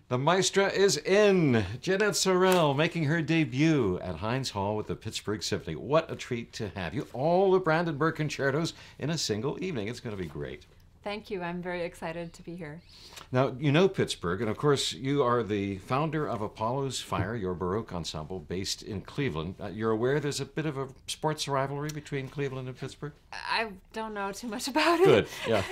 The maestra is in. Jeannette Sorrell making her debut at Heinz Hall with the Pittsburgh Symphony. What a treat to have you. All the Brandenburg concertos in a single evening. It's going to be great. Thank you. I'm very excited to be here. Now, you know Pittsburgh, and of course, you are the founder of Apollo's Fire, your Baroque ensemble based in Cleveland. You're aware there's a bit of a sports rivalry between Cleveland and Pittsburgh? I don't know too much about it. Good, yeah,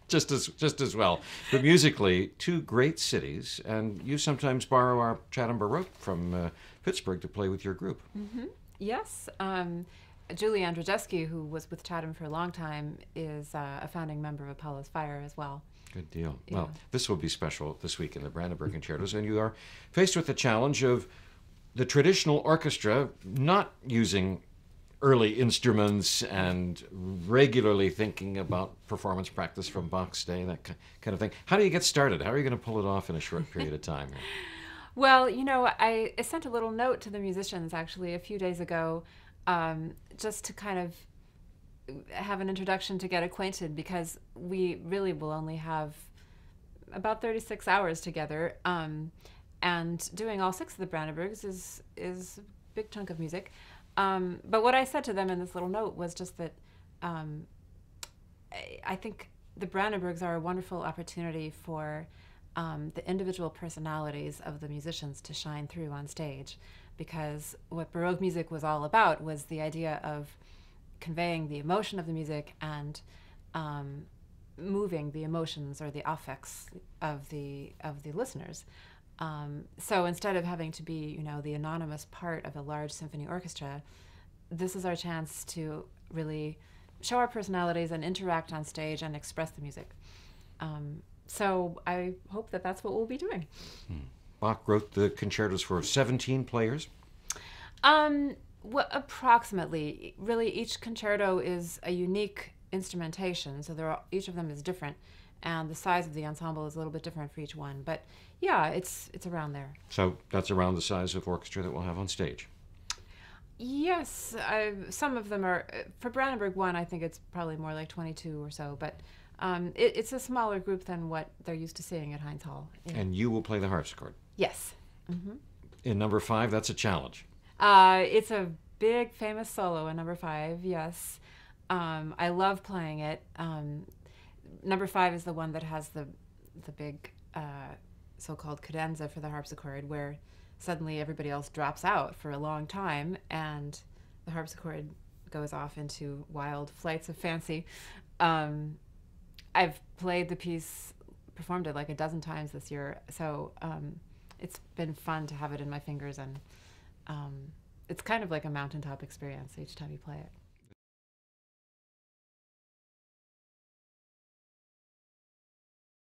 just as well. But musically, two great cities, and you sometimes borrow our Chatham Baroque from Pittsburgh to play with your group. Mm-hmm. Yes. Julie Andrzejewski, who was with Chatham for a long time, is a founding member of Apollo's Fire as well. Good deal. Yeah. Well, this will be special this week in the Brandenburg Concertos, and you are faced with the challenge of the traditional orchestra not using early instruments and regularly thinking about performance practice from Bach's day, that kind of thing. How do you get started? How are you going to pull it off in a short period of time? Well, you know, I sent a little note to the musicians actually a few days ago, just to kind of have an introduction to get acquainted, because we really will only have about 36 hours together, and doing all 6 of the Brandenburgs is a big chunk of music. But what I said to them in this little note was just that I think the Brandenburgs are a wonderful opportunity for the individual personalities of the musicians to shine through on stage, because what Baroque music was all about was the idea of conveying the emotion of the music and moving the emotions or the affects of the listeners. So instead of having to be, you know, the anonymous part of a large symphony orchestra, this is our chance to really show our personalities and interact on stage and express the music. So I hope that that's what we'll be doing. Bach wrote the concertos for 17 players? Well, approximately. Really, each concerto is a unique instrumentation, so each of them is different, and the size of the ensemble is a little bit different for each one. But yeah, it's around there. So that's around the size of orchestra that we'll have on stage? Yes, some of them are. For Brandenburg 1, I think it's probably more like 22 or so, but it's a smaller group than what they're used to seeing at Heinz Hall. Yeah. And you will play the harpsichord? Yes. Mm-hmm. In number 5, that's a challenge. It's a big, famous solo in number 5, yes. I love playing it. Number 5 is the one that has the big so-called cadenza for the harpsichord, where suddenly everybody else drops out for a long time, and the harpsichord goes off into wild flights of fancy. I've played the piece, performed it like a dozen times this year, so it's been fun to have it in my fingers, and it's kind of like a mountaintop experience each time you play it.